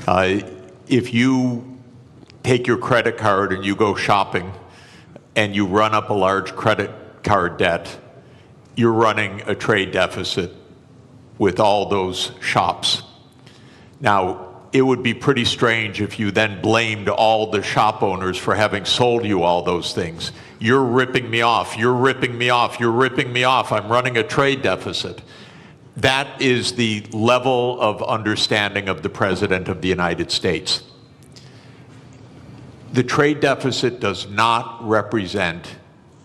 If you take your credit card and you go shopping and you run up a large credit card debt, you're running a trade deficit with all those shops. Now, it would be pretty strange if you then blamed all the shop owners for having sold you all those things. You're ripping me off, you're ripping me off, you're ripping me off, I'm running a trade deficit. That is the level of understanding of the President of the United States. The trade deficit does not represent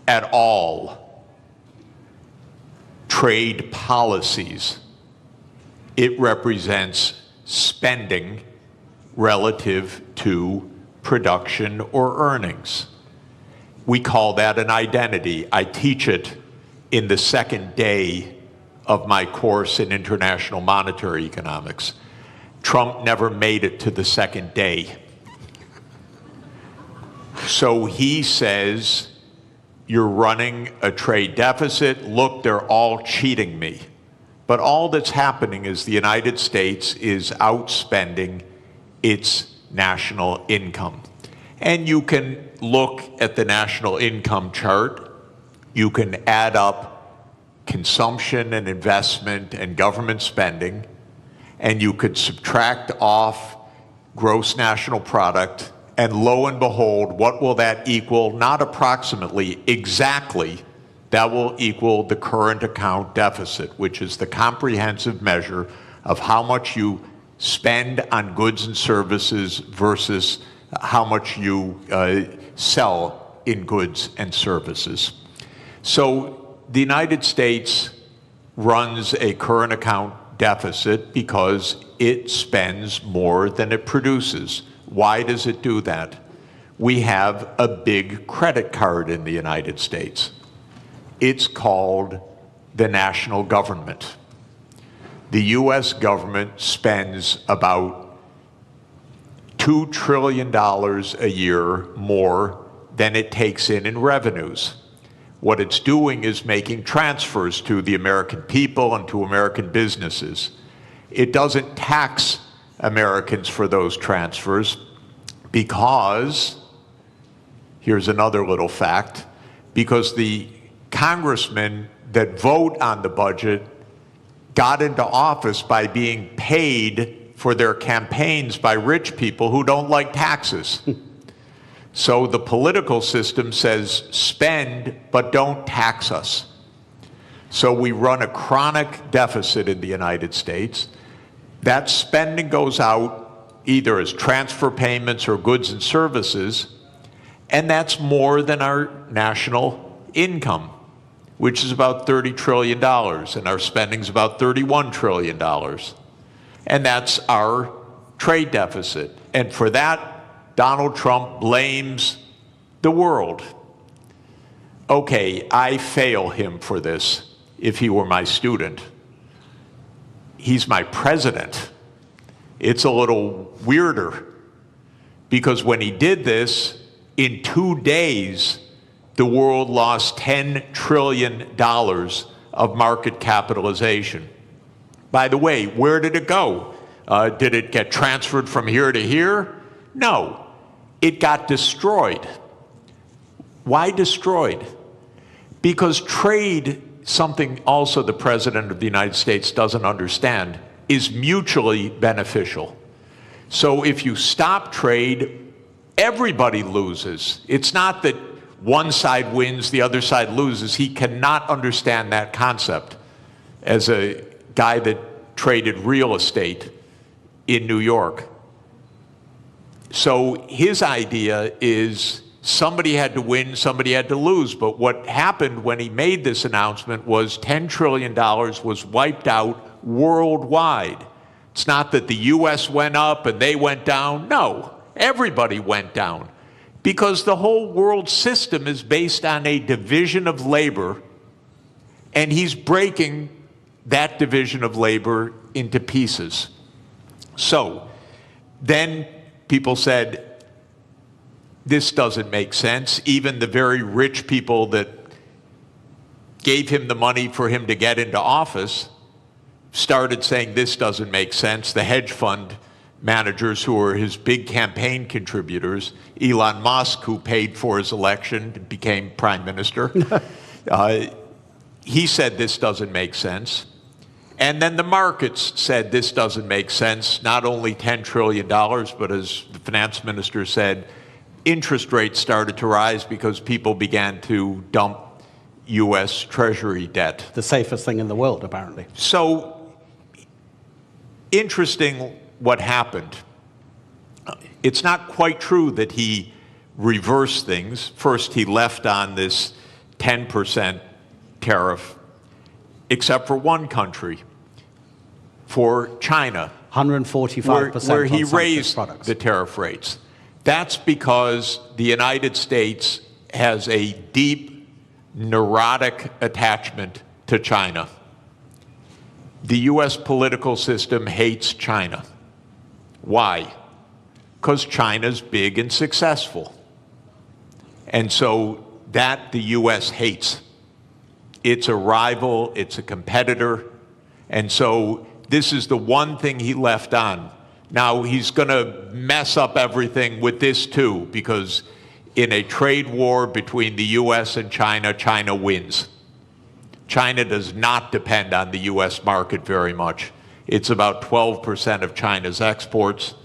at all trade policies. It represents spending relative to production or earnings. We call that an identity. I teach it in the second day of my course in international monetary economics. Trump never made it to the second day. So he says, you're running a trade deficit. Look, they're all cheating me. But all that's happening is the United States is outspending its national income. And you can look at the national income chart. You can add up consumption and investment and government spending, and you could subtract off gross national product, and lo and behold, what will that equal? Not approximately, exactly. That will equal the current account deficit, which is the comprehensive measure of how much you spend on goods and services versus how much you sell in goods and services. So the United States runs a current account deficit because it spends more than it produces. Why does it do that? We have a big credit card in the United States. It's called the national government. The US government spends about $2 trillion a year more than it takes in revenues. What it's doing is making transfers to the American people and to American businesses. It doesn't tax Americans for those transfers because, here's another little fact, because the congressmen that vote on the budget got into office by being paid for their campaigns by rich people who don't like taxes. So the political system says spend, but don't tax us. So we run a chronic deficit in the United States. That spending goes out either as transfer payments or goods and services, and that's more than our national income, which is about $30 trillion, and our spending is about $31 trillion. And that's our trade deficit. And for that, Donald Trump blames the world. Okay, I fail him for this if he were my student. He's my president. It's a little weirder because when he did this, in 2 days, the world lost $10 trillion of market capitalization. By the way, where did it go? Did it get transferred from here to here? No, it got destroyed. Why destroyed? Because trade, something also the President of the United States doesn't understand, is mutually beneficial. So if you stop trade, everybody loses. It's not that one side wins, the other side loses. He cannot understand that concept as a guy that traded real estate in New York. So his idea is somebody had to win, somebody had to lose. But what happened when he made this announcement was $10 trillion was wiped out worldwide. It's not that the US went up and they went down. No, everybody went down. Because the whole world system is based on a division of labor, and he's breaking that division of labor into pieces. So then people said, this doesn't make sense. Even the very rich people that gave him the money for him to get into office started saying this doesn't make sense. The hedge fund managers who were his big campaign contributors. Elon Musk, who paid for his election, became prime minister. He said this doesn't make sense. And then the markets said this doesn't make sense. Not only $10 trillion, but as the finance minister said, interest rates started to rise because people began to dump U.S. Treasury debt. The safest thing in the world, apparently. So, interesting what happened. It's not quite true that he reversed things. First, he left on this 10% tariff, except for one country, for China, 145% where he on some raised products. the tariff rates. That's because the United States has a deep, neurotic attachment to China. The U.S. political system hates China. Why? Because China's big and successful. And so that the U.S. hates. It's a rival, it's a competitor, and so this is the one thing he left on. Now, he's going to mess up everything with this too, because in a trade war between the U.S. and China, China wins. China does not depend on the U.S. market very much. It's about 12% of China's exports.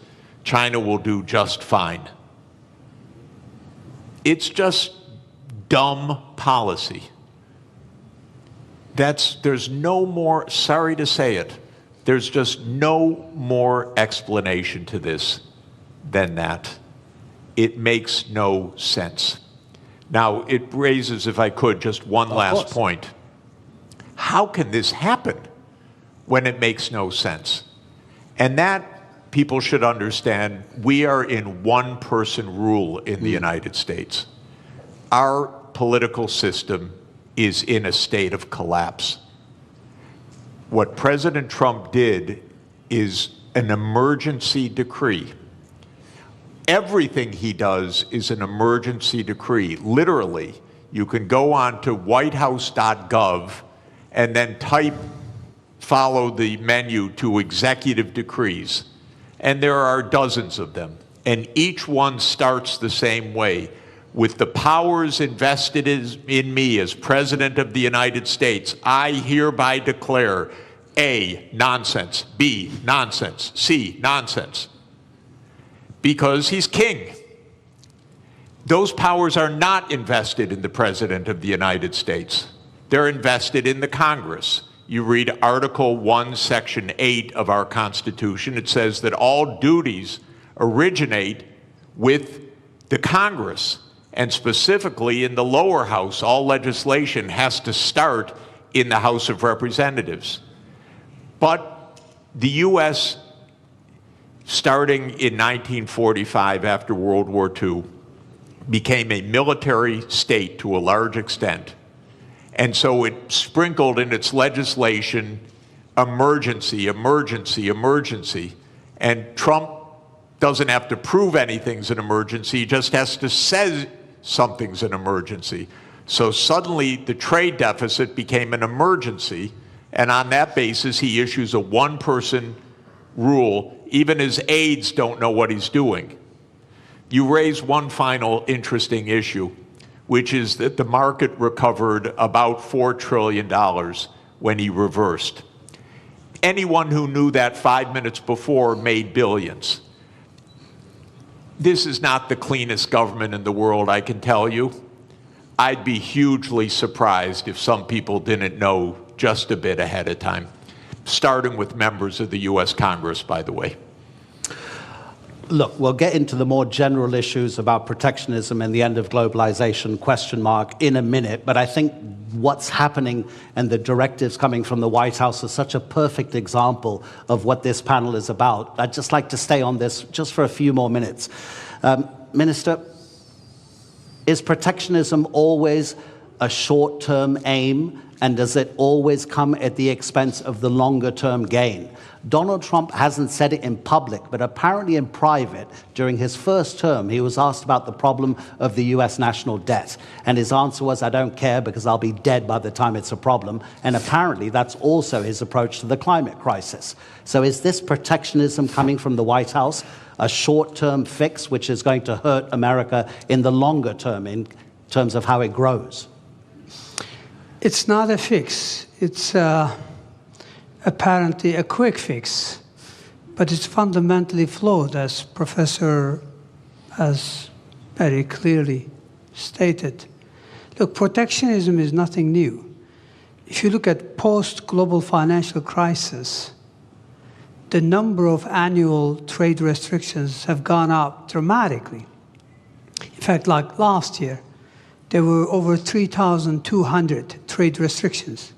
China will do just fine. It's just dumb policy. There's no more, sorry to say it, there's just no more explanation to this than that. It makes no sense. Now, it raises, if I could, just one last point. How can this happen when it makes no sense? And that people should understand, we are in one-person rule in the United States. Our political system is in a state of collapse. What President Trump did is an emergency decree. Everything he does is an emergency decree. Literally, you can go on to whitehouse.gov and then follow the menu to executive decrees. And there are dozens of them. And each one starts the same way. With the powers invested in me as President of the United States, I hereby declare A, nonsense, B, nonsense, C, nonsense. Because he's king. Those powers are not invested in the President of the United States. They're invested in the Congress. You read Article 1, Section 8 of our Constitution. It says that all duties originate with the Congress. And specifically in the lower house, all legislation has to start in the House of Representatives. But the U.S., starting in 1945 after World War II, became a military state to a large extent. And so it sprinkled in its legislation emergency, emergency, emergency. And Trump doesn't have to prove anything's an emergency, he just has to say something's an emergency. So suddenly the trade deficit became an emergency, and on that basis he issues a one-person rule. Even his aides don't know what he's doing. You raise one final interesting issue, which is that the market recovered about $4 trillion when he reversed. Anyone who knew that 5 minutes before made billions. This is not the cleanest government in the world, I can tell you. I'd be hugely surprised if some people didn't know just a bit ahead of time, starting with members of the U.S. Congress, by the way. Look, we'll get into the more general issues about protectionism and the end of globalization, in a minute, but I think what's happening and the directives coming from the White House is such a perfect example of what this panel is about. I'd just like to stay on this just for a few more minutes. Minister, is protectionism always a short-term aim And does it always come at the expense of the longer-term gain? Donald Trump hasn't said it in public, but apparently in private, during his first term, he was asked about the problem of the US national debt. And his answer was, I don't care because I'll be dead by the time it's a problem. And apparently that's also his approach to the climate crisis. So is this protectionism coming from the White House, a short-term fix which is going to hurt America in the longer term in terms of how it grows? It's not a fix. It's apparently a quick fix, but it's fundamentally flawed, as Professor has very clearly stated. Look, protectionism is nothing new. If you look at post-global financial crisis, the number of annual trade restrictions have gone up dramatically. In fact, like last year, there were over 3,200 trade restrictions.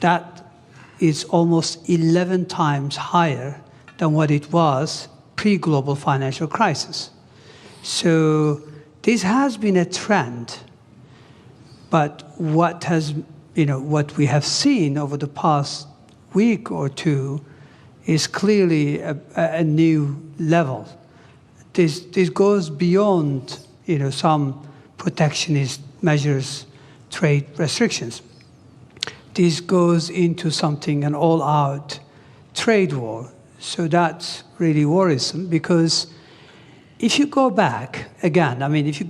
That is almost 11 times higher than what it was pre-global financial crisis. So this has been a trend, but what we have seen over the past week or two is clearly a new level. This goes beyond some protectionist measures, trade restrictions. This goes into something, an all-out trade war. So that's really worrisome, because if you go back, again, I mean, if you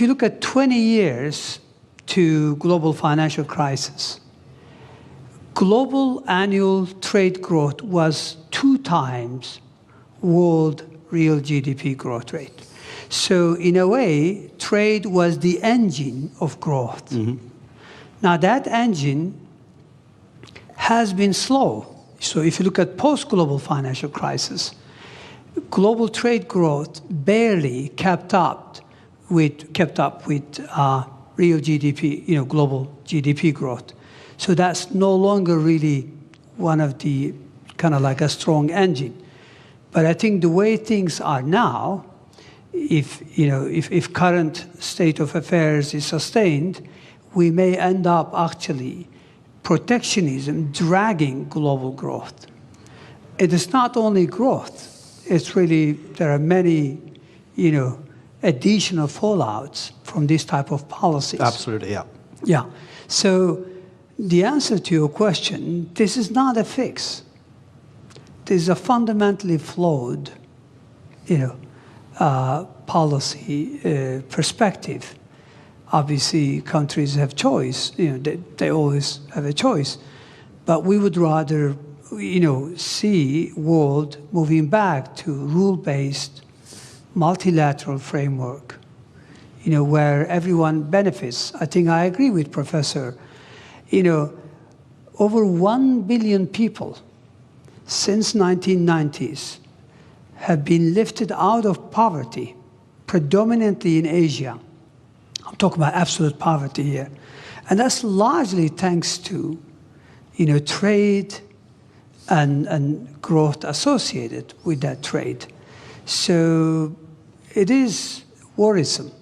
look at 20 years to global financial crisis, global annual trade growth was 2 times world real GDP growth rate. So in a way, trade was the engine of growth. Mm-hmm. Now that engine has been slow. So if you look at post-global financial crisis, global trade growth barely kept up with real GDP, global GDP growth. So that's no longer really one of the kind of like a strong engine. But I think the way things are now, if current state of affairs is sustained, we may end up actually protectionism dragging global growth. It is not only growth, it's really, there are many, additional fallouts from this type of policies. Absolutely, yeah. Yeah. So the answer to your question, this is not a fix. This is a fundamentally flawed, policy perspective. Obviously, countries have choice. They always have a choice. But we would rather, see world moving back to rule-based, multilateral framework, where everyone benefits. I think I agree with Professor. Over 1 billion people since 1990s have been lifted out of poverty, predominantly in Asia. I'm talking about absolute poverty here. And that's largely thanks to, trade and growth associated with that trade. So it is worrisome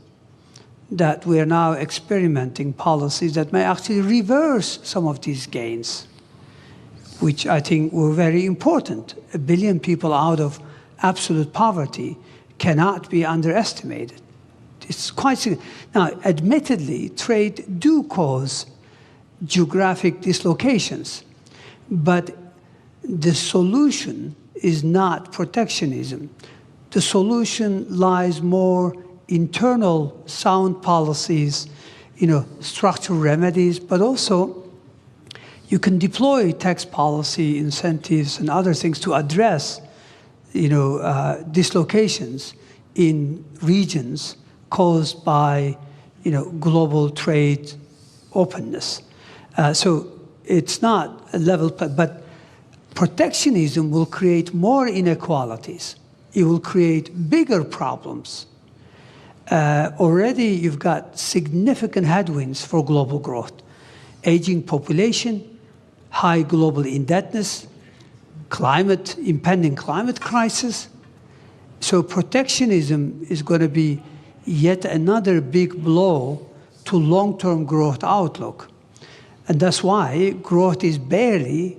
that we are now experimenting policies that may actually reverse some of these gains, which I think were very important. 1 billion people out of absolute poverty cannot be underestimated. It's quite significant. Now, admittedly, trade do cause geographic dislocations, but the solution is not protectionism. The solution lies more internal sound policies, structural remedies, but also you can deploy tax policy incentives and other things to address, dislocations in regions caused by, global trade openness. So it's not a level, but protectionism will create more inequalities. It will create bigger problems. Already you've got significant headwinds for global growth. Aging population, high global indebtedness, impending climate crisis. So protectionism is going to be yet another big blow to long-term growth outlook. And that's why growth is barely,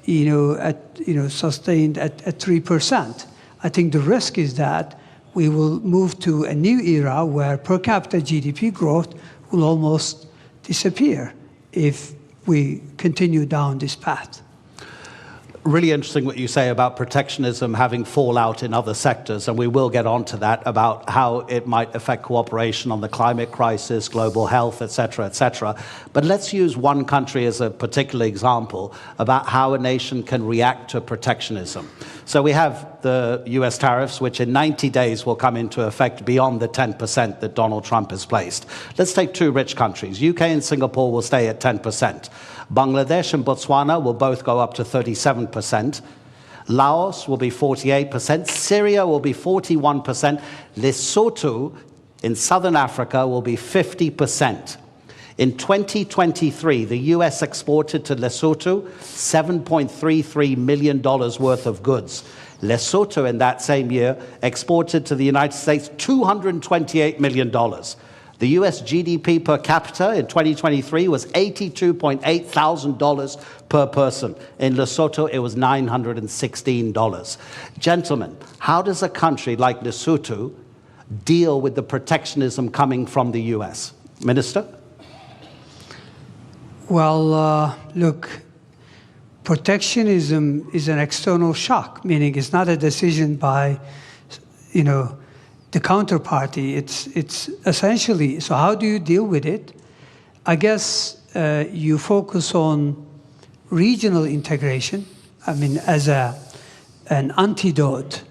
sustained at 3%. I think the risk is that we will move to a new era where per capita GDP growth will almost disappear if we continue down this path. Really interesting what you say about protectionism having fallout in other sectors, and we will get on to that, about how it might affect cooperation on the climate crisis, global health, et cetera, et cetera. But let's use one country as a particular example about how a nation can react to protectionism. So we have the US tariffs, which in 90 days will come into effect beyond the 10% that Donald Trump has placed. Let's take two rich countries. UK and Singapore will stay at 10%. Bangladesh and Botswana will both go up to 37%. Laos will be 48%. Syria will be 41%. Lesotho in southern Africa will be 50%. In 2023, the US exported to Lesotho $7.33 million worth of goods. Lesotho in that same year exported to the United States $228 million. The US GDP per capita in 2023 was $82.8 thousand per person. In Lesotho, it was $916. Gentlemen, how does a country like Lesotho deal with the protectionism coming from the US? Minister? Well, look, protectionism is an external shock, meaning it's not a decision by, the counterparty. It's essentially, so how do you deal with it? I guess you focus on regional integration, as an antidote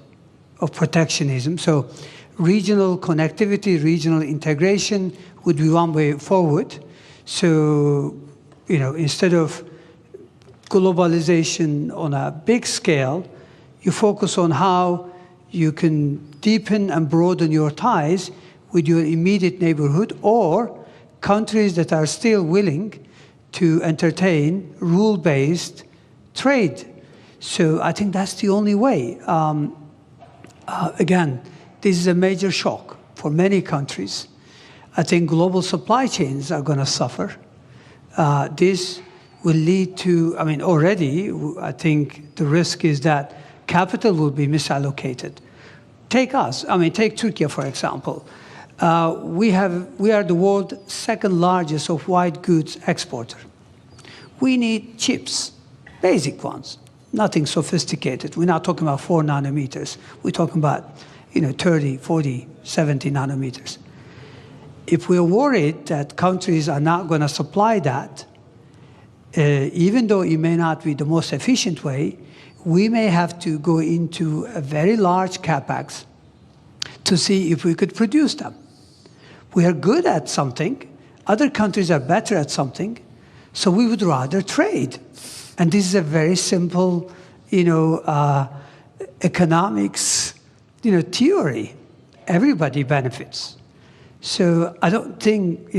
of protectionism. So regional connectivity, regional integration would be one way forward. So, instead of globalization on a big scale, you focus on how you can deepen and broaden your ties with your immediate neighborhood or countries that are still willing to entertain rule-based trade. So I think that's the only way. Again, this is a major shock for many countries. I think global supply chains are going to suffer. This will lead to, already, I think the risk is that capital will be misallocated. Take us, take Turkey, for example. We are the world's second largest of white goods exporter. We need chips, basic ones, nothing sophisticated. We're not talking about 4 nanometers. We're talking about 30, 40, 70 nanometers. If we're worried that countries are not going to supply that, even though it may not be the most efficient way, we may have to go into a very large capex to see if we could produce them. We are good at something. Other countries are better at something. So we would rather trade. And this is a very simple, economics, theory. Everybody benefits. So I don't think,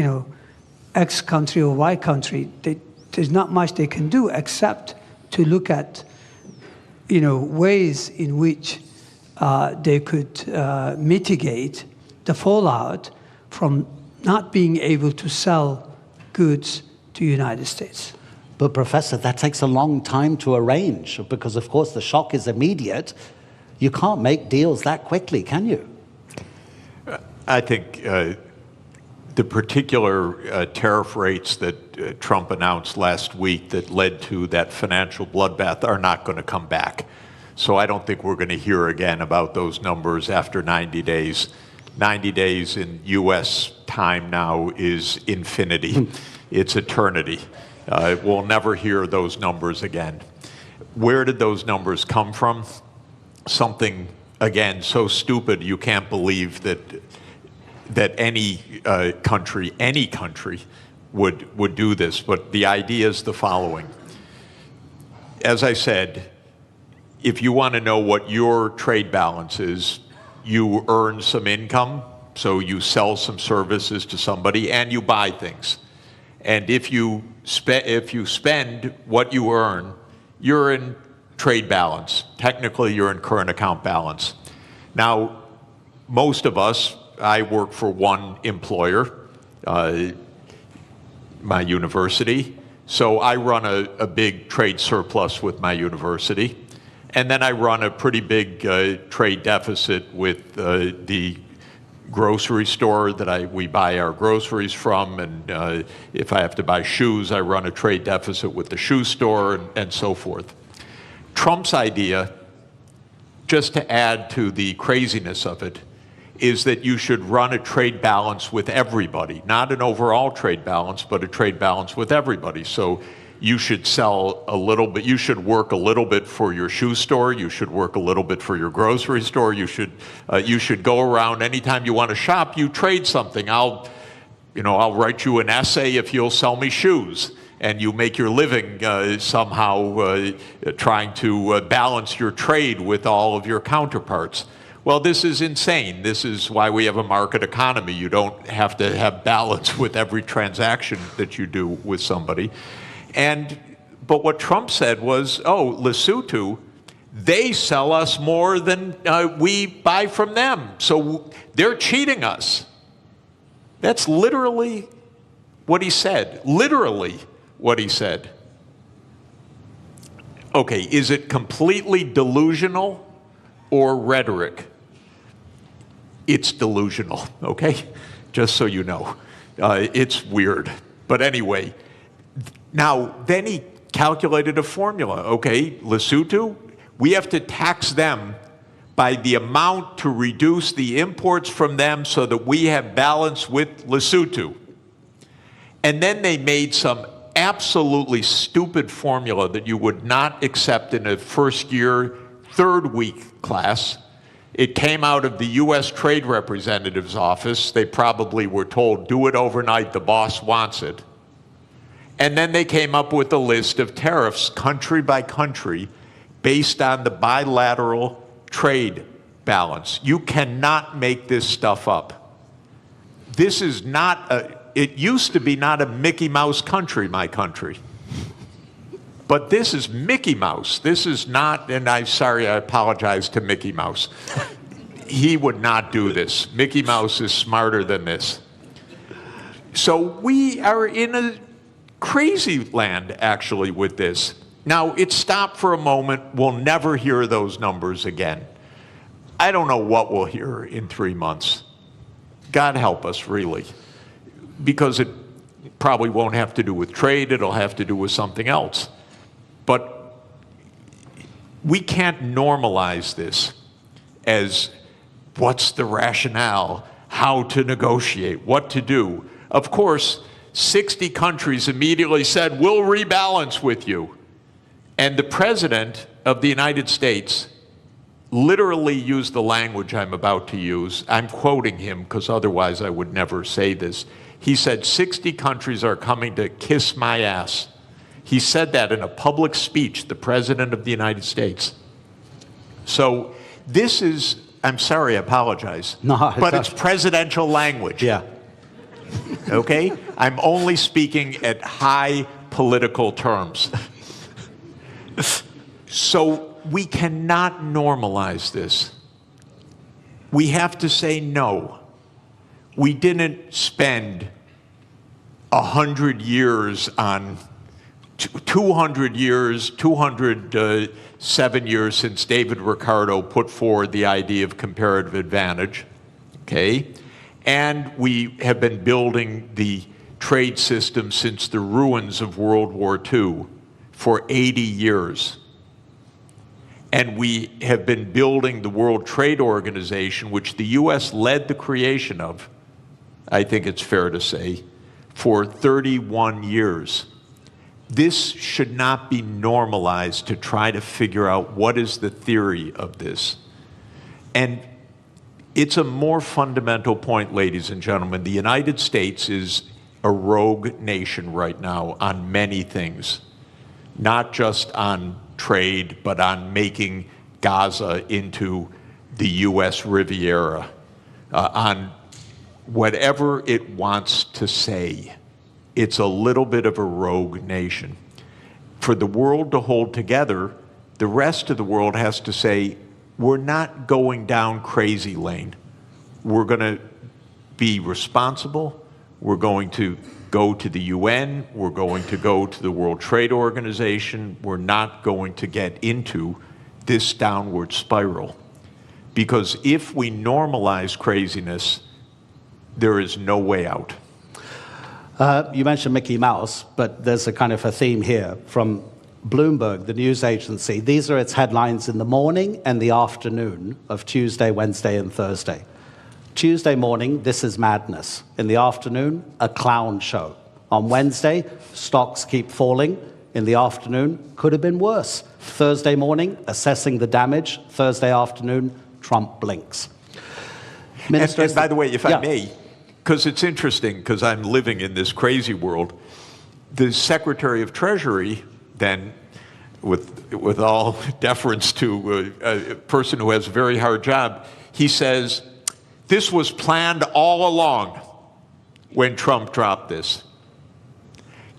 X country or Y country, there's not much they can do except to look at, ways in which they could mitigate the fallout from not being able to sell goods to the United States. But Professor, that takes a long time to arrange because, of course, the shock is immediate. You can't make deals that quickly, can you? I think the particular tariff rates that Trump announced last week that led to that financial bloodbath are not going to come back. So I don't think we're going to hear again about those numbers after 90 days. 90 days in U.S. time now is infinity. It's eternity. We'll never hear those numbers again. Where did those numbers come from? Something, again, so stupid you can't believe that any country would do this. But the idea is the following. As I said, if you want to know what your trade balance is, you earn some income, so you sell some services to somebody and you buy things. And if you spend what you earn, you're in trade balance. Technically, you're in current account balance. Now, most of us, I work for one employer, my university, So I run a big trade surplus with my university, and then I run a pretty big trade deficit with the grocery store that we buy our groceries from, and if I have to buy shoes, I run a trade deficit with the shoe store, and so forth. Trump's idea, just to add to the craziness of it, is that you should run a trade balance with everybody, not an overall trade balance, but a trade balance with everybody. So you should sell a little bit, you should work a little bit for your shoe store, you should work a little bit for your grocery store, you should go around anytime you want to shop, you trade something. I'll write you an essay if you'll sell me shoes. And you make your living somehow trying to balance your trade with all of your counterparts. Well, this is insane. This is why we have a market economy. You don't have to have balance with every transaction that you do with somebody. But what Trump said was, oh, Lesotho, they sell us more than we buy from them. So they're cheating us. That's literally what he said. Literally what he said. Okay, is it completely delusional or rhetoric? It's delusional, okay? Just so you know. It's weird. But anyway, now then he calculated a formula. Okay, Lesotho, we have to tax them by the amount to reduce the imports from them so that we have balance with Lesotho. And then they made some absolutely stupid formula that you would not accept in a first year, third week class. It came out of the U.S. Trade Representative's office. They probably were told, do it overnight, the boss wants it. And then they came up with a list of tariffs, country by country, based on the bilateral trade balance. You cannot make this stuff up. This is not it used to be not a Mickey Mouse country, my country. But this is Mickey Mouse. This is not, and I apologize to Mickey Mouse. He would not do this. Mickey Mouse is smarter than this. So we are in a crazy land, actually, with this. Now, it stopped for a moment. We'll never hear those numbers again. I don't know what we'll hear in 3 months. God help us, really. Because it probably won't have to do with trade. It'll have to do with something else. But we can't normalize this as what's the rationale, how to negotiate, what to do. Of course, 60 countries immediately said, we'll rebalance with you. And the President of the United States literally used the language I'm about to use. I'm quoting him because otherwise I would never say this. He said, 60 countries are coming to kiss my ass. He said that in a public speech, the President of the United States. So this is, I'm sorry, I apologize. No, but it's presidential language. Yeah. Okay? I'm only speaking at high political terms. So we cannot normalize this. We have to say no. We didn't spend 100 years on 200 years, 207 years since David Ricardo put forward the idea of comparative advantage, okay? And we have been building the trade system since the ruins of World War II for 80 years. And we have been building the World Trade Organization, which the U.S. led the creation of, I think it's fair to say, for 31 years. This should not be normalized to try to figure out what is the theory of this. And it's a more fundamental point, ladies and gentlemen. The United States is a rogue nation right now on many things, not just on trade, but on making Gaza into the U.S. Riviera, on whatever it wants to say. It's a little bit of a rogue nation. For the world to hold together, the rest of the world has to say, we're not going down crazy lane. We're going to be responsible. We're going to go to the UN. We're going to go to the World Trade Organization. We're not going to get into this downward spiral. Because if we normalize craziness, there is no way out. You mentioned Mickey Mouse, but there's a kind of a theme here from Bloomberg, the news agency. These are its headlines in the morning and the afternoon of Tuesday, Wednesday, and Thursday. Tuesday morning, this is madness. In the afternoon, a clown show. On Wednesday, stocks keep falling. In the afternoon, could have been worse. Thursday morning, assessing the damage. Thursday afternoon, Trump blinks. Minister, and by the way, if I yeah. may, because it's interesting, because I'm living in this crazy world, the Secretary of Treasury then, with all deference to a person who has a very hard job, he says, this was planned all along when Trump dropped this.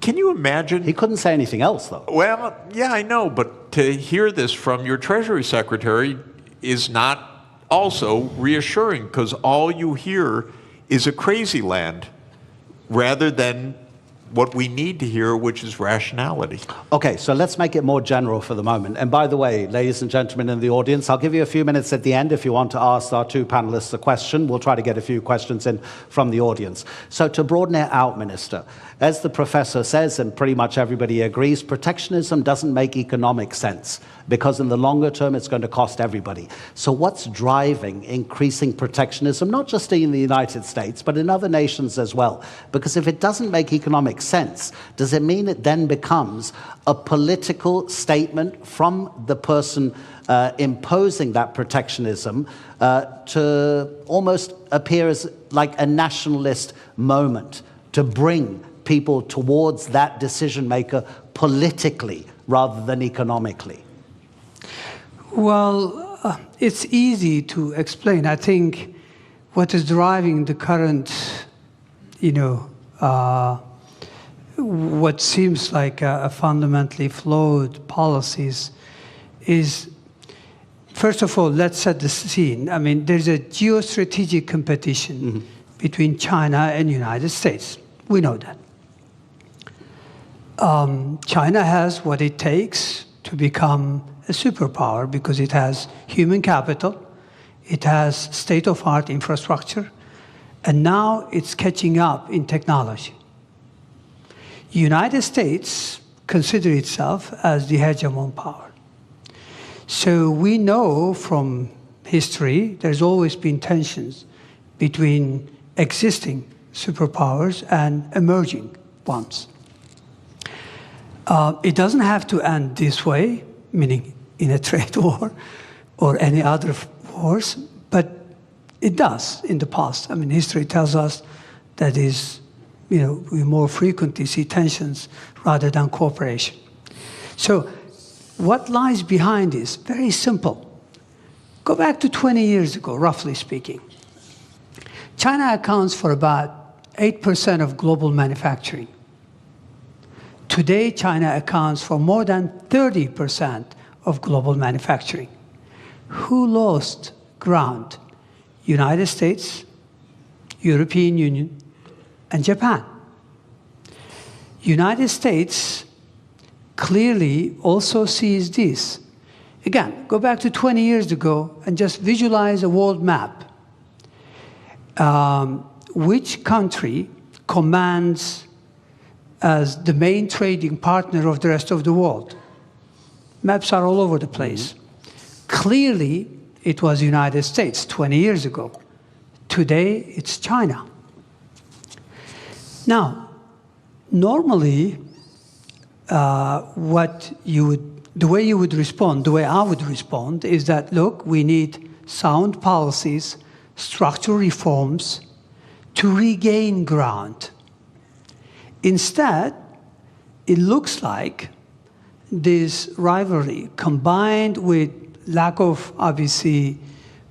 Can you imagine? He couldn't say anything else, though. Well, yeah, I know, but to hear this from your Treasury Secretary is not also reassuring, because all you hear is a crazy land rather than what we need to hear, which is rationality. Okay, so let's make it more general for the moment. And by the way, ladies and gentlemen in the audience, I'll give you a few minutes at the end if you want to ask our two panelists a question. We'll try to get a few questions in from the audience. So to broaden it out, Minister, as the professor says, and pretty much everybody agrees, protectionism doesn't make economic sense because in the longer term, it's going to cost everybody. So what's driving increasing protectionism, not just in the United States, but in other nations as well? Because if it doesn't make economic sense, does it mean it then becomes a political statement from the person imposing that protectionism to almost appear as like a nationalist moment to bring people towards that decision maker politically rather than economically? Well, it's easy to explain. I think what is driving the current, what seems like a fundamentally flawed policies is, first of all, let's set the scene. I mean, there's a geostrategic competition between China and the United States. We know that. China has what it takes to become a superpower because it has human capital, it has state-of-the-art infrastructure, and now it's catching up in technology. The United States considers itself as the hegemon power. So we know from history there's always been tensions between existing superpowers and emerging ones. It doesn't have to end this way, meaning in a trade war or any other wars, but it does in the past. I mean, history tells us that we more frequently see tensions rather than cooperation. So what lies behind this? Very simple. Go back to 20 years ago, roughly speaking. China accounts for about 8% of global manufacturing. Today, China accounts for more than 30% of global manufacturing. Who lost ground? United States, European Union, and Japan. United States clearly also sees this. Again, go back to 20 years ago and just visualize a world map. Which country commands as the main trading partner of the rest of the world? Maps are all over the place. Clearly, it was the United States 20 years ago. Today, it's China. Now, normally, the way you would respond, the way I would respond, is that, look, we need sound policies, structural reforms to regain ground. Instead, it looks like this rivalry, combined with lack of, obviously,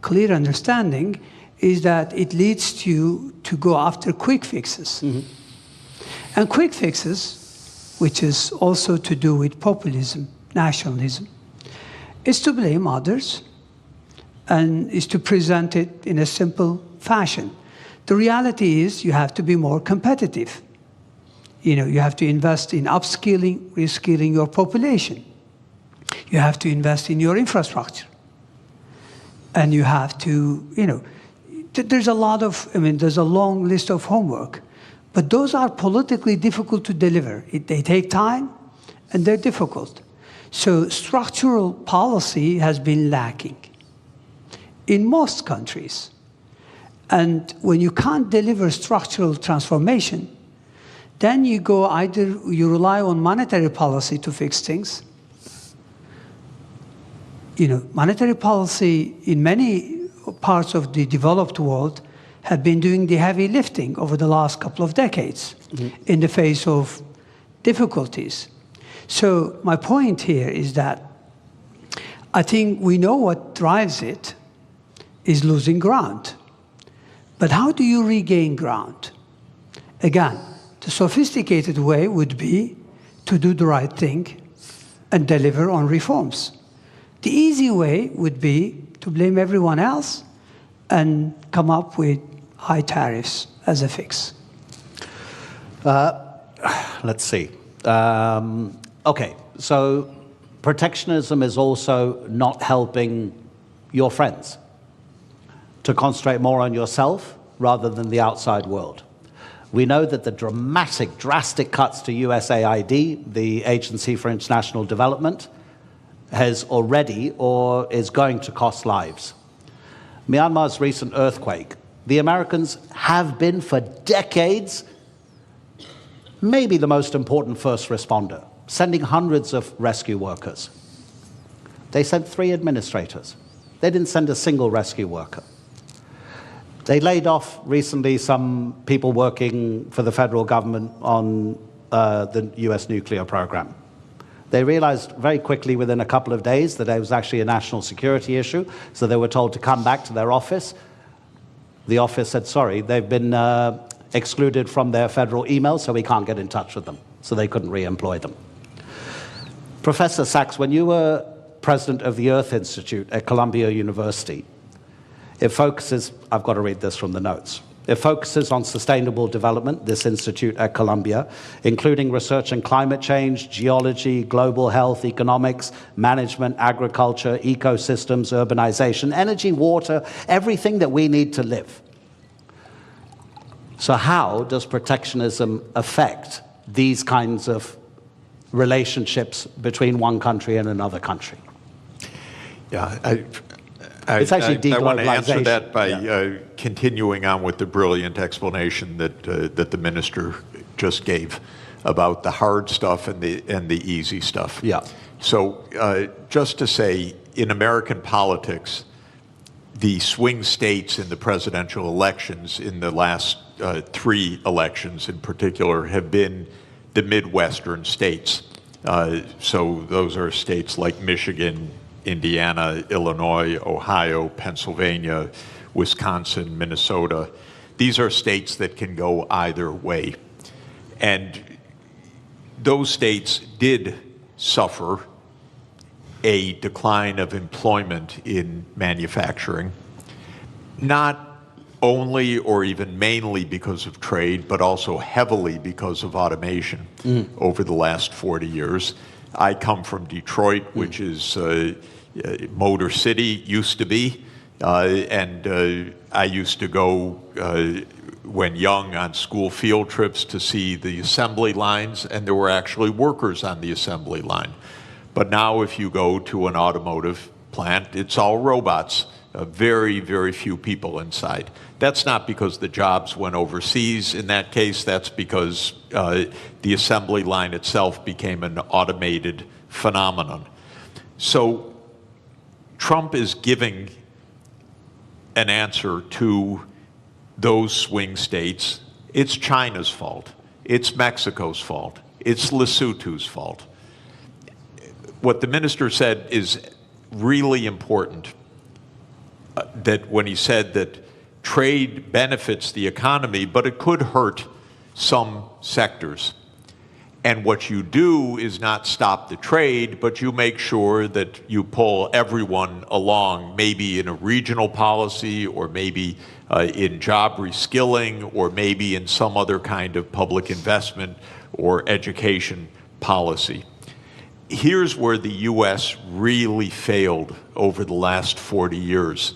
clear understanding, is that it leads you to go after quick fixes. And quick fixes, which is also to do with populism, nationalism, is to blame others and is to present it in a simple fashion. The reality is you have to be more competitive. You have to invest in upskilling, reskilling your population. You have to invest in your infrastructure. And you have to, there's a long list of homework. But those are politically difficult to deliver. They take time, and they're difficult. So structural policy has been lacking in most countries. And when you can't deliver structural transformation, then you rely on monetary policy to fix things. Monetary policy in many parts of the developed world have been doing the heavy lifting over the last couple of decades in the face of difficulties. So my point here is that I think we know what drives it is losing ground. But how do you regain ground? Again, the sophisticated way would be to do the right thing and deliver on reforms. The easy way would be to blame everyone else and come up with high tariffs as a fix. Let's see. Okay, so protectionism is also not helping your friends to concentrate more on yourself rather than the outside world. We know that the drastic cuts to USAID, the Agency for International Development, has already or is going to cost lives. Myanmar's recent earthquake, the Americans have been for decades maybe the most important first responder, sending hundreds of rescue workers. They sent 3 administrators. They didn't send a single rescue worker. They laid off recently some people working for the federal government on the US nuclear program. They realized very quickly within a couple of days that it was actually a national security issue, so they were told to come back to their office. The office said, sorry, they've been excluded from their federal emails, so we can't get in touch with them. So they couldn't re-employ them. Professor Sachs, when you were president of the Earth Institute at Columbia University, it focuses, I've got to read this from the notes, it focuses on sustainable development, this institute at Columbia, including research in climate change, geology, global health, economics, management, agriculture, ecosystems, urbanization, energy, water, everything that we need to live. So how does protectionism affect these kinds of relationships between one country and another country? Yeah, It's actually I want to answer deglobalization. that by continuing on with the brilliant explanation that the minister just gave about the hard stuff and the easy stuff. Yeah. So just to say, in American politics, the swing states in the presidential elections in the last 3 elections in particular have been the Midwestern states. So those are states like Michigan, Indiana, Illinois, Ohio, Pennsylvania, Wisconsin, Minnesota. These are states that can go either way. And those states did suffer a decline of employment in manufacturing, not only or even mainly because of trade, but also heavily because of automation over the last 40 years. I come from Detroit, which is Motor City, used to be, and I used to go when young on school field trips to see the assembly lines, and there were actually workers on the assembly line. But now if you go to an automotive plant, it's all robots, very, very few people inside. That's not because the jobs went overseas. In that case, that's because the assembly line itself became an automated phenomenon. So Trump is giving an answer to those swing states. It's China's fault. It's Mexico's fault. It's Lesotho's fault. What the minister said is really important, that when he said that trade benefits the economy, but it could hurt some sectors. And what you do is not stop the trade, but you make sure that you pull everyone along, maybe in a regional policy, or maybe in job reskilling, or maybe in some other kind of public investment or education policy. Here's where the U.S. really failed over the last 40 years.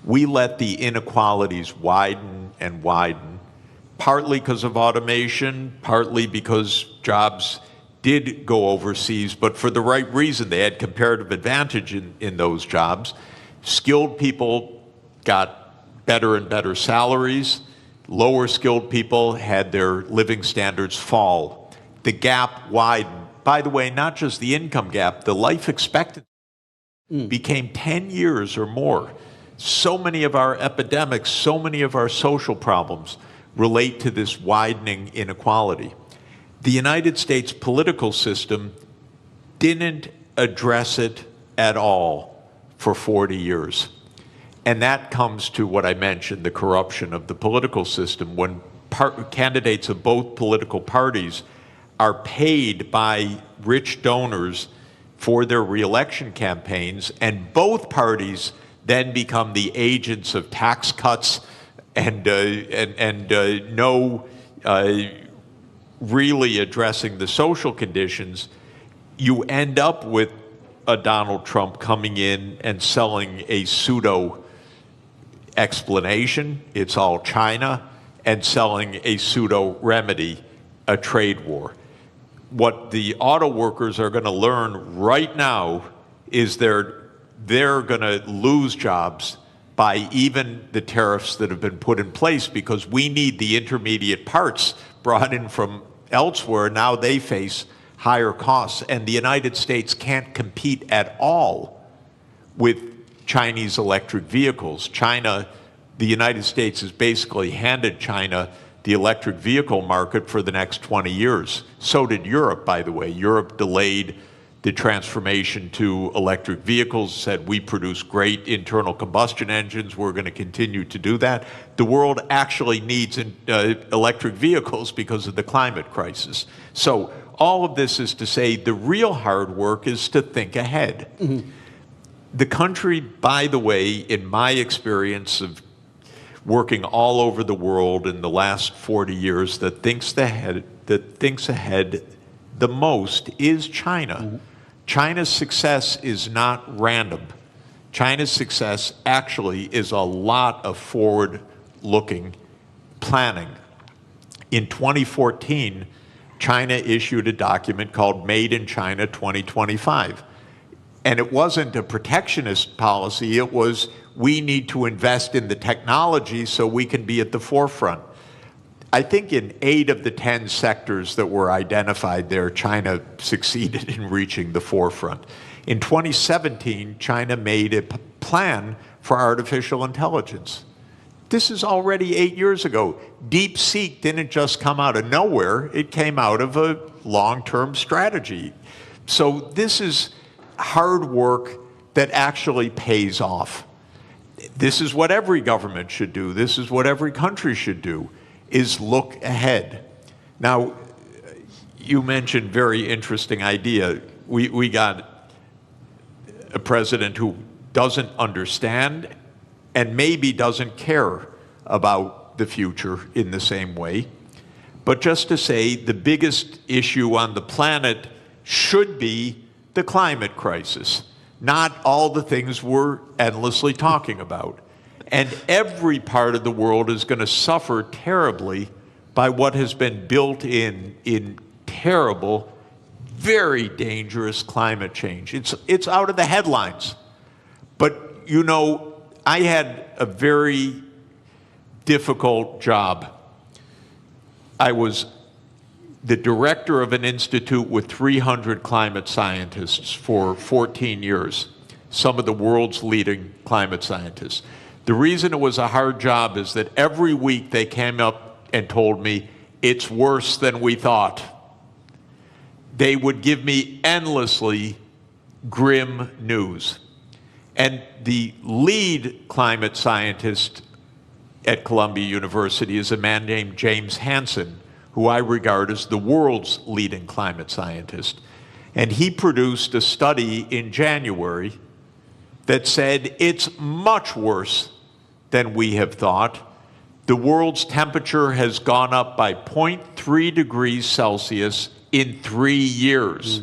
We let the inequalities widen and widen, partly because of automation, partly because jobs did go overseas, but for the right reason. They had comparative advantage in those jobs. Skilled people got better and better salaries. Lower skilled people had their living standards fall. The gap widened. By the way, not just the income gap, the life expectancy became 10 years or more. So many of our epidemics, so many of our social problems relate to this widening inequality. The United States political system didn't address it at all for 40 years. And that comes to what I mentioned, the corruption of the political system. When candidates of both political parties are paid by rich donors for their reelection campaigns, and both parties then become the agents of tax cuts and no really addressing the social conditions, you end up with a Donald Trump coming in and selling a pseudo explanation, it's all China, and selling a pseudo remedy, a trade war. What the auto workers are going to learn right now is they're going to lose jobs by even the tariffs that have been put in place, because we need the intermediate parts brought in from elsewhere. Now they face higher costs, and the United States can't compete at all with Chinese electric vehicles. The United States has basically handed China the electric vehicle market for the next 20 years. So did Europe, by the way. Europe delayed the transformation to electric vehicles, said we produce great internal combustion engines, we're going to continue to do that. The world actually needs electric vehicles because of the climate crisis. So all of this is to say the real hard work is to think ahead. Mm-hmm. The country, by the way, in my experience of working all over the world in the last 40 years, that thinks ahead the most is China. Mm-hmm. China's success is not random. China's success actually is a lot of forward-looking planning. In 2014, China issued a document called Made in China 2025. And it wasn't a protectionist policy, it was, we need to invest in the technology so we can be at the forefront. I think in 8 of the 10 sectors that were identified there, China succeeded in reaching the forefront. In 2017, China made a plan for artificial intelligence. This is already 8 years ago. DeepSeek didn't just come out of nowhere, it came out of a long-term strategy. So this is hard work that actually pays off. This is what every government should do. This is what every country should do, is look ahead. Now, you mentioned very interesting idea. We got a president who doesn't understand and maybe doesn't care about the future in the same way. But just to say, the biggest issue on the planet should be the climate crisis, not all the things we're endlessly talking about. And every part of the world is going to suffer terribly by what has been built in terrible, very dangerous climate change. It's out of the headlines. But, you know, I had a very difficult job. I was the director of an institute with 300 climate scientists for 14 years, some of the world's leading climate scientists. The reason it was a hard job is that every week they came up and told me, it's worse than we thought. They would give me endlessly grim news. And the lead climate scientist at Columbia University is a man named James Hansen, who I regard as the world's leading climate scientist. And he produced a study in January that said it's much worse than we have thought. The world's temperature has gone up by 0.3 degrees Celsius in 3 years.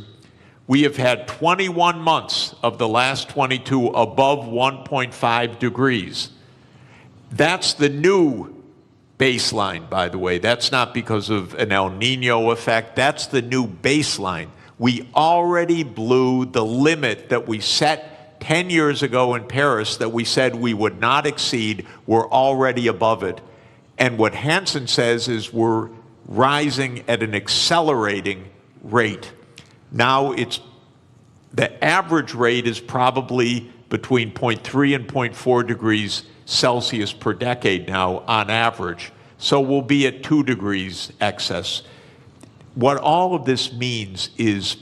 We have had 21 months of the last 22 above 1.5 degrees. That's the new baseline, by the way. That's not because of an El Nino effect. That's the new baseline. We already blew the limit that we set 10 years ago in Paris that we said we would not exceed. We're already above it. And what Hansen says is we're rising at an accelerating rate. Now the average rate is probably between 0.3 and 0.4 degrees Celsius per decade now on average. So we'll be at 2 degrees excess. What all of this means is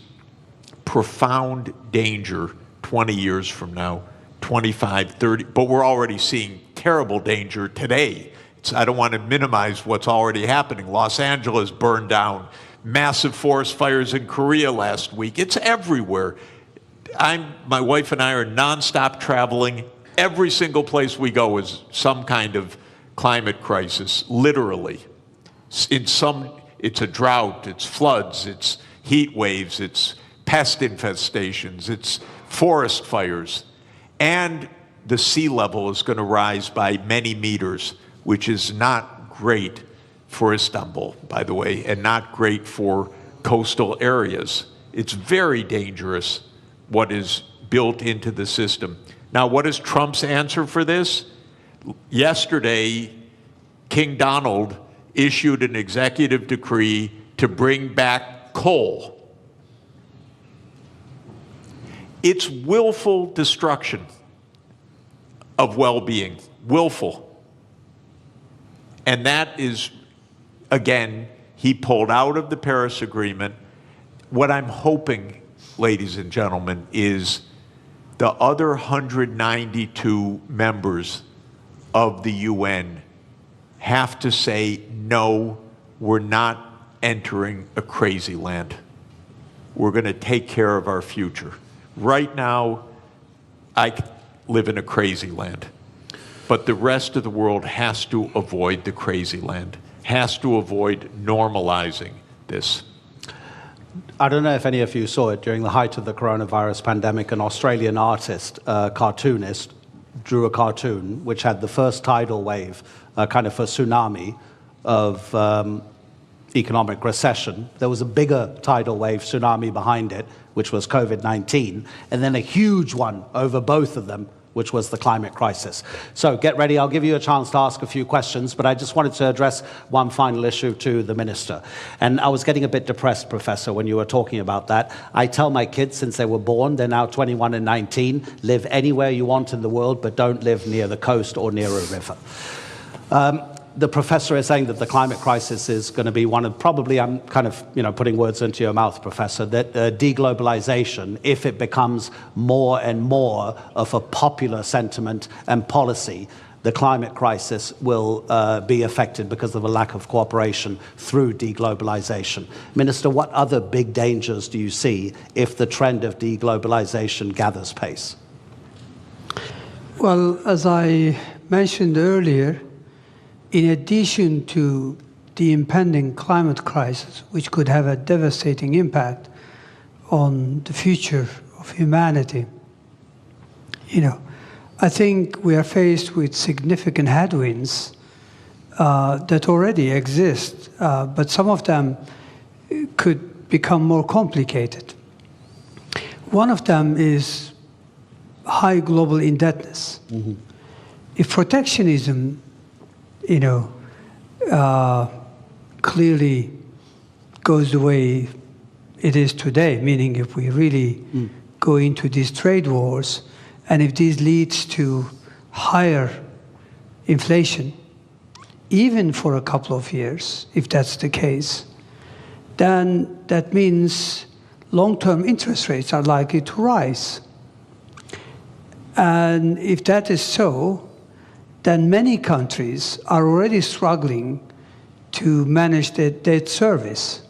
profound danger 20 years from now, 25, 30, but we're already seeing terrible danger today. I don't want to minimize what's already happening. Los Angeles burned down, massive forest fires in Korea last week. It's everywhere. My wife and I are nonstop traveling. Every single place we go is some kind of climate crisis, literally. It's a drought, it's floods, it's heat waves, it's pest infestations, it's forest fires. And the sea level is going to rise by many meters, which is not great for Istanbul, by the way, and not great for coastal areas. It's very dangerous what is built into the system. Now, what is Trump's answer for this? Yesterday, King Donald issued an executive decree to bring back coal. It's willful destruction of well-being, willful. And that is, again, he pulled out of the Paris Agreement. What I'm hoping, ladies and gentlemen, is the other 192 members of the UN have to say, no, we're not entering a crazy land. We're going to take care of our future. Right now, I live in a crazy land. But the rest of the world has to avoid the crazy land, has to avoid normalizing this. I don't know if any of you saw it during the height of the coronavirus pandemic. An Australian artist, cartoonist, drew a cartoon which had the first tidal wave, kind of a tsunami of economic recession. There was a bigger tidal wave tsunami behind it, which was COVID-19, and then a huge one over both of them, which was the climate crisis. So get ready, I'll give you a chance to ask a few questions, but I just wanted to address one final issue to the minister. And I was getting a bit depressed, Professor, when you were talking about that. I tell my kids since they were born, they're now 21 and 19, live anywhere you want in the world, but don't live near the coast or near a river. The professor is saying that the climate crisis is going to be one of, probably, I'm kind of, putting words into your mouth, Professor, that deglobalization, if it becomes more and more of a popular sentiment and policy, the climate crisis will be affected because of a lack of cooperation through deglobalization. Minister, what other big dangers do you see if the trend of deglobalization gathers pace? Well, as I mentioned earlier, in addition to the impending climate crisis, which could have a devastating impact on the future of humanity, I think we are faced with significant headwinds that already exist, but some of them could become more complicated. One of them is high global indebtedness. Mm-hmm. If protectionism clearly goes the way it is today, meaning if we really go into these trade wars, and if this leads to higher inflation, even for a couple of years, if that's the case, then that means long-term interest rates are likely to rise. And if that is so, then many countries are already struggling to manage the debt service.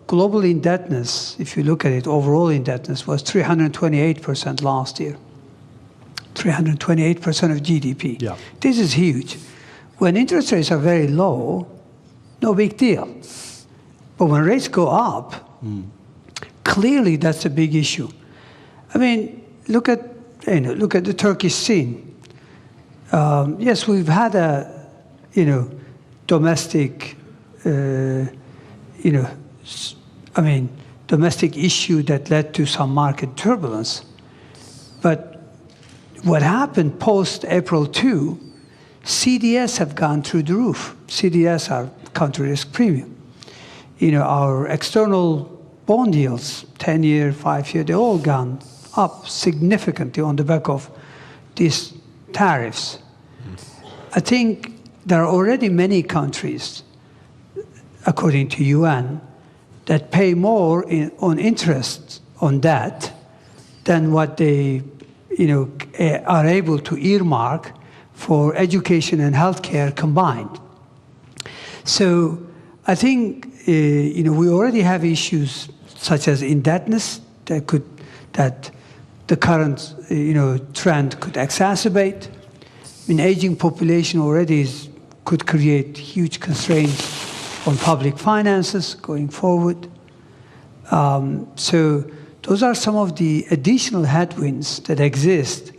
Global indebtedness, if you look at it, overall indebtedness was 328% last year. 328% of GDP. Yeah. This is huge. When interest rates are very low, no big deal. But when rates go up, clearly that's a big issue. I mean, look at the Turkish scene. Yes, we've had a domestic domestic issue that led to some market turbulence. But what happened post-April 2, CDS have gone through the roof. CDS are country risk premium. Our external bond yields, 10-year, 5-year, they all gone up significantly on the back of these tariffs. I think there are already many countries, according to UN, that pay more on interest on that than what they are able to earmark for education and healthcare combined. So I think we already have issues such as indebtedness that the current trend could exacerbate. Aging population already could create huge constraints on public finances going forward. So those are some of the additional headwinds that exist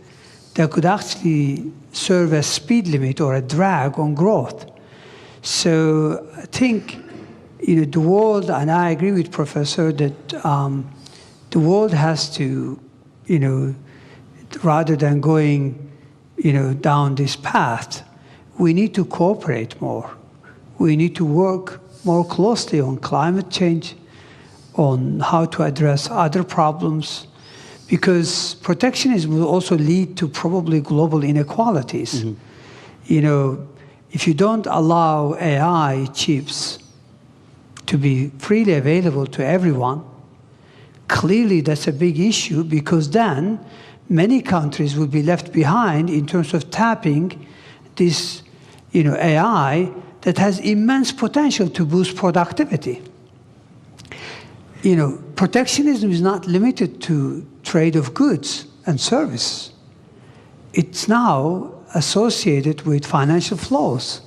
that could actually serve as speed limit or a drag on growth. So I think the world, and I agree with Professor that the world has to, rather than going down this path, we need to cooperate more. We need to work more closely on climate change, on how to address other problems, because protectionism will also lead to probably global inequalities. If you don't allow AI chips to be freely available to everyone, clearly that's a big issue, because then many countries will be left behind in terms of tapping this AI that has immense potential to boost productivity. Protectionism is not limited to trade of goods and service. It's now associated with financial flows,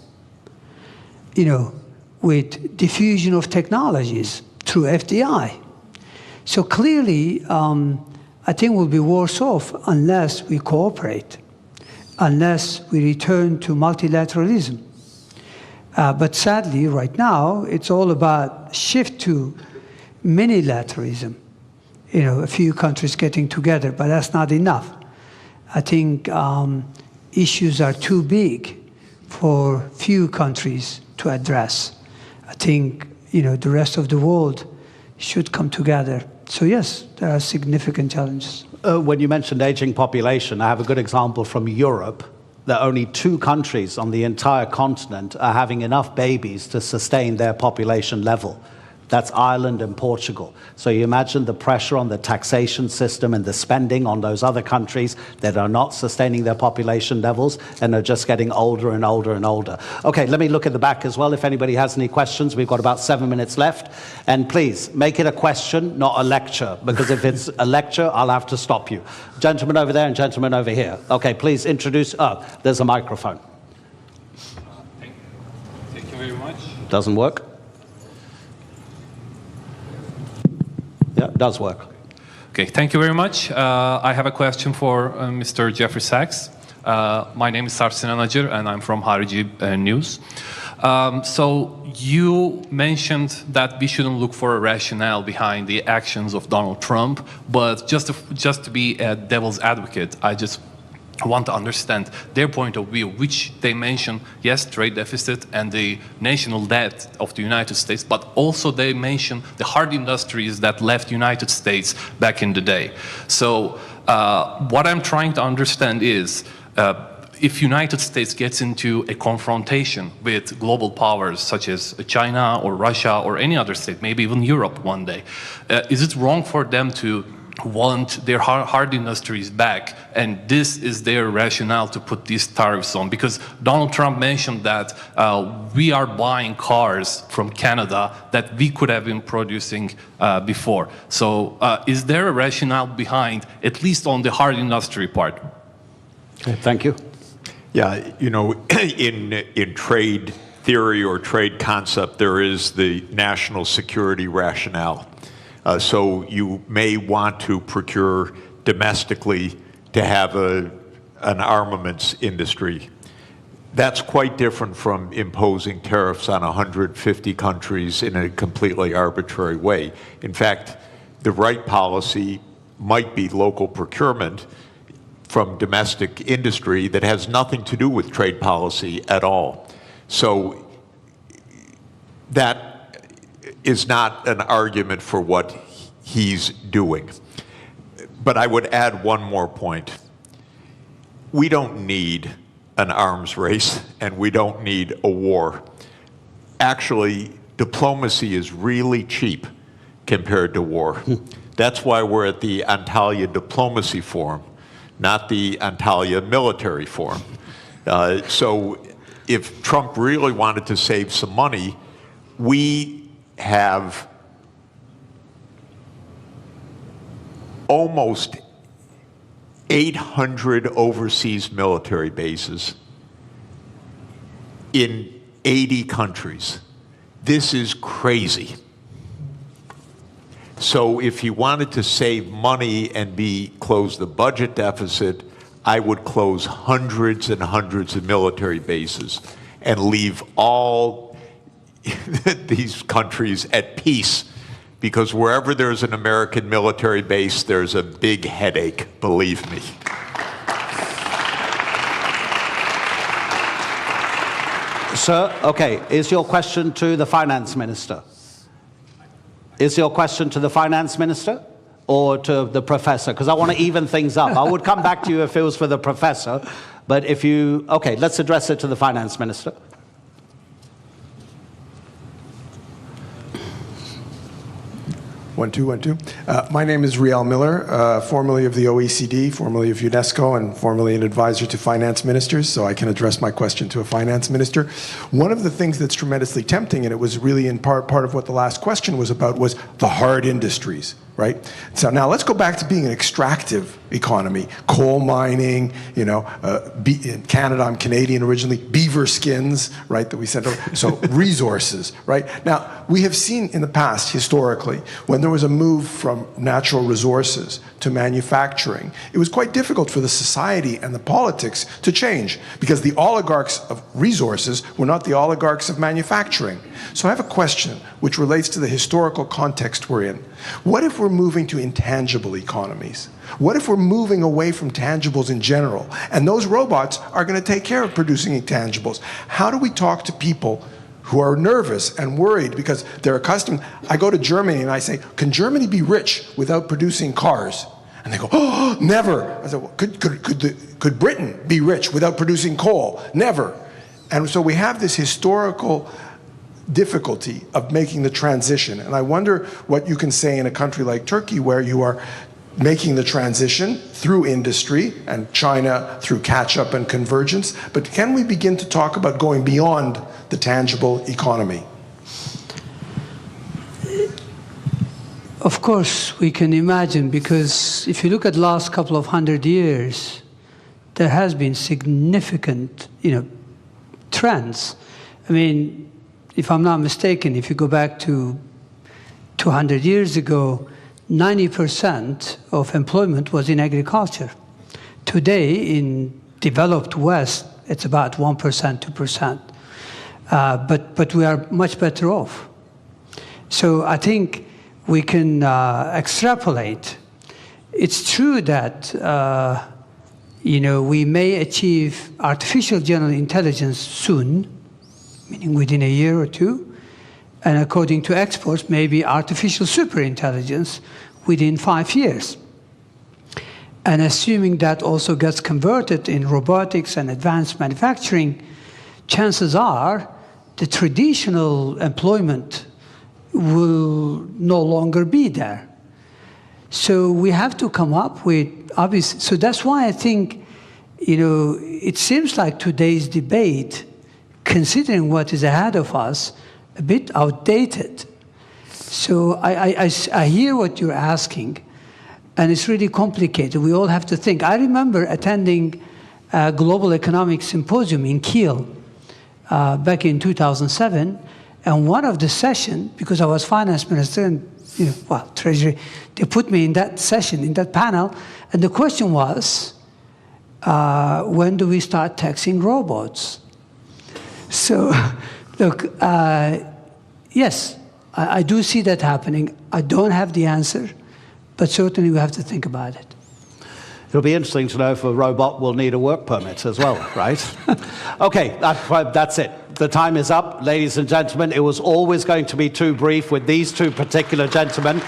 with diffusion of technologies through FDI. So clearly, I think we'll be worse off unless we cooperate, unless we return to multilateralism. But sadly, right now, it's all about shift to minilateralism. A few countries getting together, but that's not enough. I think issues are too big for few countries to address. I think the rest of the world should come together. So yes, there are significant challenges. When you mentioned aging population, I have a good example from Europe, that only 2 countries on the entire continent are having enough babies to sustain their population level. That's Ireland and Portugal. So you imagine the pressure on the taxation system and the spending on those other countries that are not sustaining their population levels and are just getting older and older and older. Okay, let me look at the back as well if anybody has any questions. We've got about 7 minutes left. And please, make it a question, not a lecture, because if it's a lecture, I'll have to stop you. Gentleman over there and gentleman over here. Okay, please introduce, there's a microphone. Thank you very much. Doesn't work? Yeah, it does work. Okay, thank you very much. I have a question for Mr. Jeffrey Sachs. My name is Sarp Sinanacer, and I'm from Harici News. So you mentioned that we shouldn't look for a rationale behind the actions of Donald Trump, but just to be a devil's advocate, I just want to understand their point of view, which they mention, yes, trade deficit and the national debt of the United States, but also they mention the hard industries that left United States back in the day. So what I'm trying to understand is, if United States gets into a confrontation with global powers such as China or Russia or any other state, maybe even Europe one day, is it wrong for them to want their hard industries back, and this is their rationale to put these tariffs on. Because Donald Trump mentioned that we are buying cars from Canada that we could have been producing before. So is there a rationale behind, at least on the hard industry part? Okay, thank you. Yeah, you know, in trade theory or trade concept, there is the national security rationale. So you may want to procure domestically to have an armaments industry. That's quite different from imposing tariffs on 150 countries in a completely arbitrary way. In fact, the right policy might be local procurement from domestic industry that has nothing to do with trade policy at all. So that is not an argument for what he's doing. But I would add one more point. We don't need an arms race, and we don't need a war. Actually, diplomacy is really cheap compared to war. That's why we're at the Antalya Diplomacy Forum, not the Antalya Military Forum. So if Trump really wanted to save some money, we have almost 800 overseas military bases in 80 countries. This is crazy. So if he wanted to save money and close the budget deficit, I would close hundreds and hundreds of military bases and leave all these countries at peace, because wherever there's an American military base, there's a big headache, believe me. Sir, okay, is your question to the finance minister? Is your question to the finance minister or to the professor? Because I want to even things up. I would come back to you if it was for the professor, but if you, okay, let's address it to the finance minister. 1, 2, 1, 2. My name is Riel Miller, formerly of the OECD, formerly of UNESCO, and formerly an advisor to finance ministers, so I can address my question to a finance minister. One of the things that's tremendously tempting, and it was really in part of what the last question was about, was the hard industries, right? So now let's go back to being an extractive economy. Coal mining, you know, in Canada, I'm Canadian originally, beaver skins, right, that we sent over. So resources, right? Now, we have seen in the past, historically, when there was a move from natural resources to manufacturing, it was quite difficult for the society and the politics to change, because the oligarchs of resources were not the oligarchs of manufacturing. So I have a question which relates to the historical context we're in. What if we're moving to intangible economies? What if we're moving away from tangibles in general, and those robots are going to take care of producing intangibles? How do we talk to people who are nervous and worried because they're accustomed? I go to Germany and I say, can Germany be rich without producing cars? And they go, oh, never. I said, well, could Britain be rich without producing coal? Never. And so we have this historical difficulty of making the transition. And I wonder what you can say in a country like Turkey, where you are making the transition through industry, and China through catch-up and convergence. But can we begin to talk about going beyond the tangible economy? Of course, we can imagine, because if you look at the last couple of 100 years, there has been significant, trends. I mean, if I'm not mistaken, if you go back to 200 years ago, 90% of employment was in agriculture. Today, in developed West, it's about 1%, 2%. But we are much better off. So I think we can extrapolate. It's true that we may achieve artificial general intelligence soon, meaning within a year or two, and according to experts, maybe artificial superintelligence within 5 years. And assuming that also gets converted in robotics and advanced manufacturing, chances are the traditional employment will no longer be there. So we have to come up with, obviously, so that's why I think, it seems like today's debate, considering what is ahead of us, a bit outdated. So I hear what you're asking, and it's really complicated. We all have to think. I remember attending a global economic symposium in Kiel back in 2007, and one of the sessions, because I was finance minister and treasury, they put me in that session, in that panel, and the question was, when do we start taxing robots? So, look, yes, I do see that happening. I don't have the answer, but certainly we have to think about it. It'll be interesting to know if a robot will need a work permit as well, right? Okay, that's it. The time is up, ladies and gentlemen. It was always going to be too brief with these two particular gentlemen.